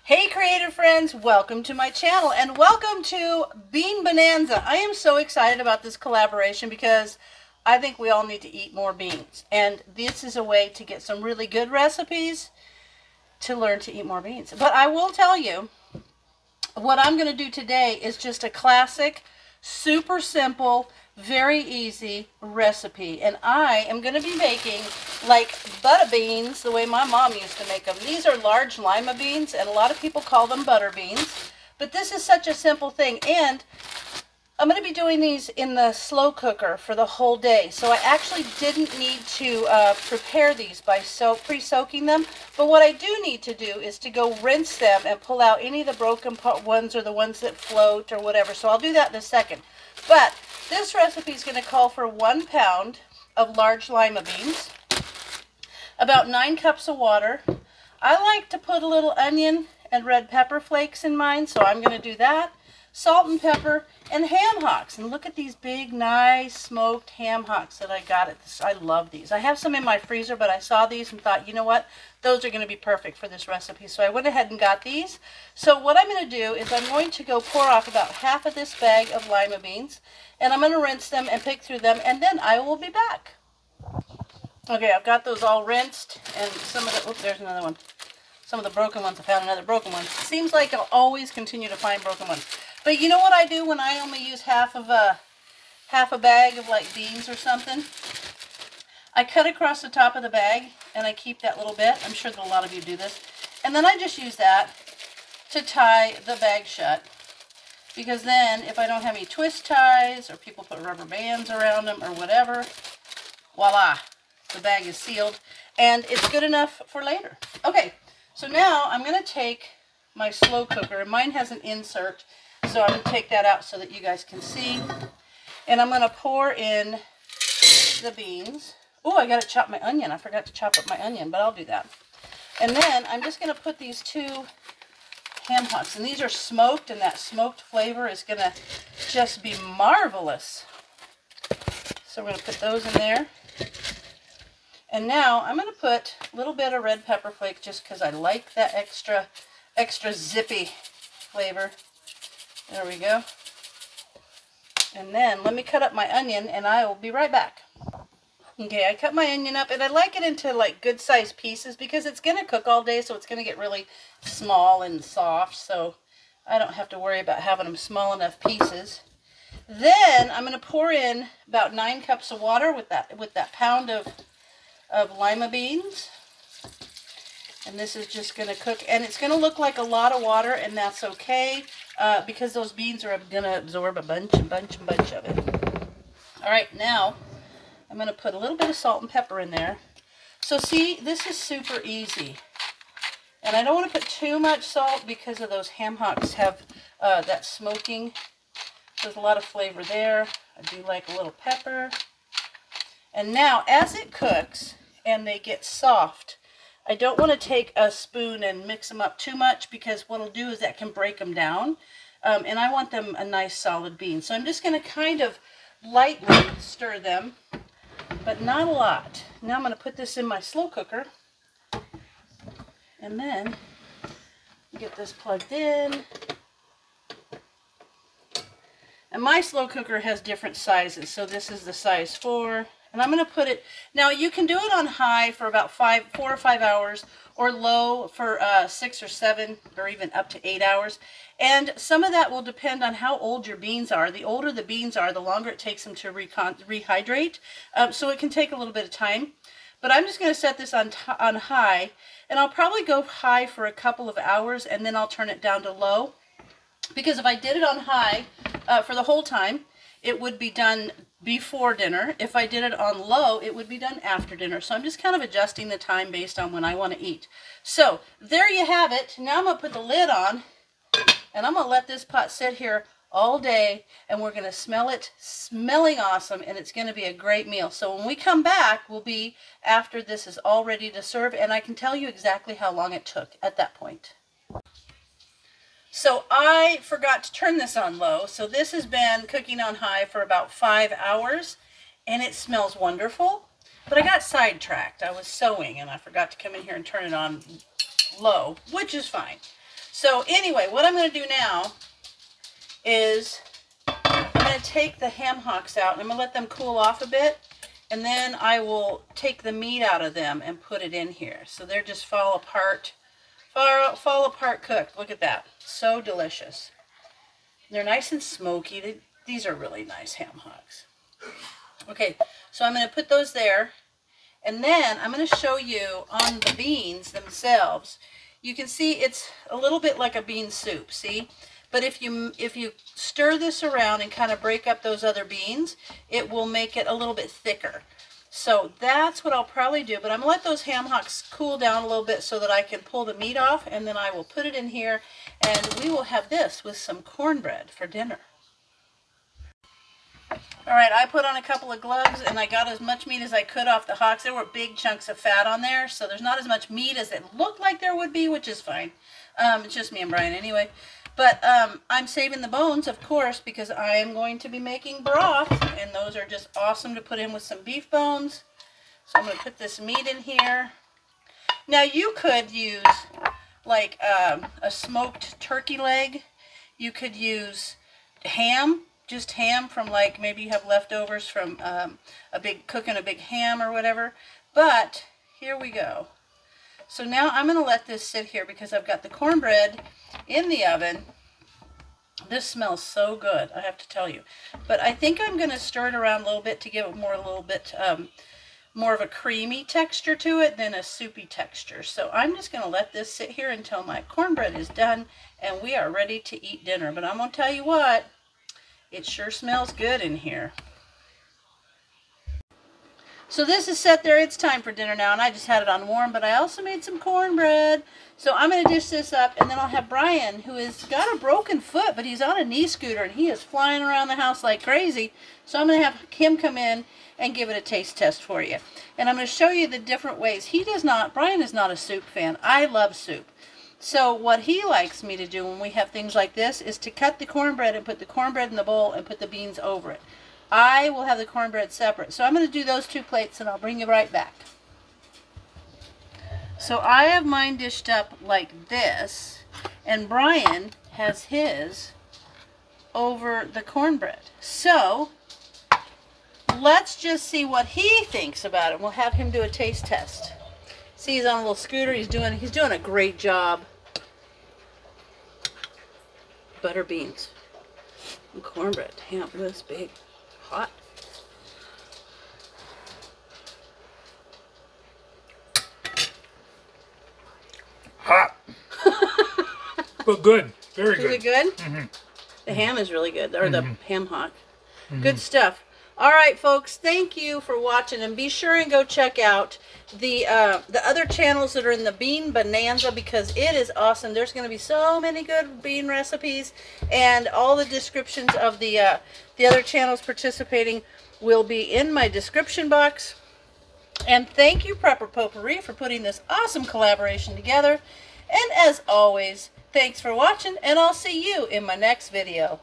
Hey creative friends, welcome to my channel and welcome to Bean Bonanza. I am so excited about this collaboration because I think we all need to eat more beans. And this is a way to get some really good recipes to learn to eat more beans. But I will tell you, what I'm going to do today is just a classic, super simple, very easy recipe. And I am going to be making like butter beans the way my mom used to make them. These are large lima beans and a lot of people call them butter beans. But this is such a simple thing. And I'm going to be doing these in the slow cooker for the whole day. So I actually didn't need to prepare these by pre-soaking them. But what I do need to do is to go rinse them and pull out any of the broken ones or the ones that float or whatever. So I'll do that in a second. But this recipe is going to call for 1 pound of large lima beans, about 9 cups of water. I like to put a little onion and red pepper flakes in mine, so I'm going to do that. Salt and pepper and ham hocks. And look at these big, nice smoked ham hocks that I got at this. I love these. I have some in my freezer, but I saw these and thought, you know what? Those are going to be perfect for this recipe. So I went ahead and got these. So what I'm going to do is I'm going to go pour off about half of this bag of lima beans. And I'm going to rinse them and pick through them. And then I will be back. Okay, I've got those all rinsed. And some of the, oops, there's another one. Some of the broken ones, I found another broken one. Seems like I'll always continue to find broken ones. But you know what I do when I only use half a bag of like beans or something? I cut across the top of the bag and I keep that little bit. I'm sure that a lot of you do this. And then I just use that to tie the bag shut. Because then if I don't have any twist ties or people put rubber bands around them or whatever, voila, the bag is sealed and it's good enough for later. Okay, so now I'm going to take my slow cooker. Mine has an insert. So I'm going to take that out so that you guys can see. And I'm going to pour in the beans. Oh, I got to chop my onion. I forgot to chop up my onion, but I'll do that. And then I'm just going to put these 2 ham hocks. And these are smoked, and that smoked flavor is going to just be marvelous. So we're going to put those in there. And now I'm going to put a little bit of red pepper flake just because I like that extra zippy flavor. There we go. And then let me cut up my onion and I will be right back. Okay, I cut my onion up and I like it into like good sized pieces because it's going to cook all day, so it's going to get really small and soft, so I don't have to worry about having them small enough pieces. Then I'm going to pour in about 9 cups of water with that pound of lima beans. And this is just going to cook, and it's going to look like a lot of water, and that's okay. Because those beans are going to absorb a bunch of it. All right, now I'm going to put a little bit of salt and pepper in there. So see, this is super easy. And I don't want to put too much salt because of those ham hocks have that smoking. There's a lot of flavor there. I do like a little pepper. And now as it cooks and they get soft, I don't want to take a spoon and mix them up too much because what it'll do is that can break them down. And I want them a nice solid bean. So I'm just going to kind of lightly stir them, but not a lot. Now I'm going to put this in my slow cooker. And then get this plugged in. And my slow cooker has different sizes. So this is the size 4. And I'm going to put it, now you can do it on high for about 4 or 5 hours, or low for 6 or 7, or even up to 8 hours. And some of that will depend on how old your beans are. The older the beans are, the longer it takes them to rehydrate. So it can take a little bit of time. But I'm just going to set this on high, and I'll probably go high for a couple of hours, and then I'll turn it down to low. Because if I did it on high for the whole time, it would be done before dinner. If I did it on low, it would be done after dinner. So I'm just kind of adjusting the time based on when I want to eat. So there you have it. Now I'm going to put the lid on, and I'm going to let this pot sit here all day, and we're going to smell it smelling awesome, and it's going to be a great meal. So when we come back, will be after this is all ready to serve, and I can tell you exactly how long it took at that point. So I forgot to turn this on low. So this has been cooking on high for about 5 hours, and it smells wonderful. But I got sidetracked. I was sewing, and I forgot to come in here and turn it on low, which is fine. So anyway, what I'm going to do now is I'm going to take the ham hocks out and I'm going to let them cool off a bit. And then I will take the meat out of them and put it in here. So they're just fall apart cooked. Look at that. So delicious. They're nice and smoky. These are really nice ham hocks. Okay, so I'm going to put those there. And then I'm going to show you on the beans themselves. You can see it's a little bit like a bean soup, see? But if you stir this around and kind of break up those other beans, it will make it a little bit thicker. So that's what I'll probably do. But I'm going to let those ham hocks cool down a little bit so that I can pull the meat off. And then I will put it in here. And we will have this with some cornbread for dinner. All right, I put on a couple of gloves and I got as much meat as I could off the hocks. There were big chunks of fat on there, so there's not as much meat as it looked like there would be, which is fine. It's just me and Brian anyway. But I'm saving the bones, of course, because I am going to be making broth, and those are just awesome to put in with some beef bones. So I'm going to put this meat in here. Now you could use like a smoked turkey leg. You could use ham. Just ham from, like, maybe you have leftovers from cooking a big ham or whatever. But here we go. So now I'm going to let this sit here because I've got the cornbread in the oven. This smells so good, I have to tell you. But I think I'm going to stir it around a little bit to give it a little bit more of a creamy texture to it than a soupy texture. So I'm just going to let this sit here until my cornbread is done and we are ready to eat dinner. But I'm going to tell you what. It sure smells good in here. So this is set there. It's time for dinner now, and I just had it on warm, but I also made some cornbread. So I'm going to dish this up, and then I'll have Brian, who has got a broken foot, but he's on a knee scooter, and he is flying around the house like crazy. So I'm going to have him come in and give it a taste test for you. And I'm going to show you the different ways. Brian is not a soup fan. I love soup. So what he likes me to do when we have things like this is to cut the cornbread and put the cornbread in the bowl and put the beans over it. I will have the cornbread separate. So I'm going to do those two plates and I'll bring you right back. So I have mine dished up like this, and Brian has his over the cornbread. So let's just see what he thinks about it. We'll have him do a taste test. See, he's on a little scooter. He's doing a great job. Butter beans and cornbread. Damn, this big, hot. Hot, but good. Very good. Is it good? Mm-hmm. The ham is really good, or the ham hock. Good stuff. All right, folks, thank you for watching, and be sure and go check out the other channels that are in the Bean Bonanza, because it is awesome. There's going to be so many good bean recipes, and all the descriptions of the other channels participating will be in my description box. And thank you, Prepper Potpourri, for putting this awesome collaboration together. And as always, thanks for watching, and I'll see you in my next video.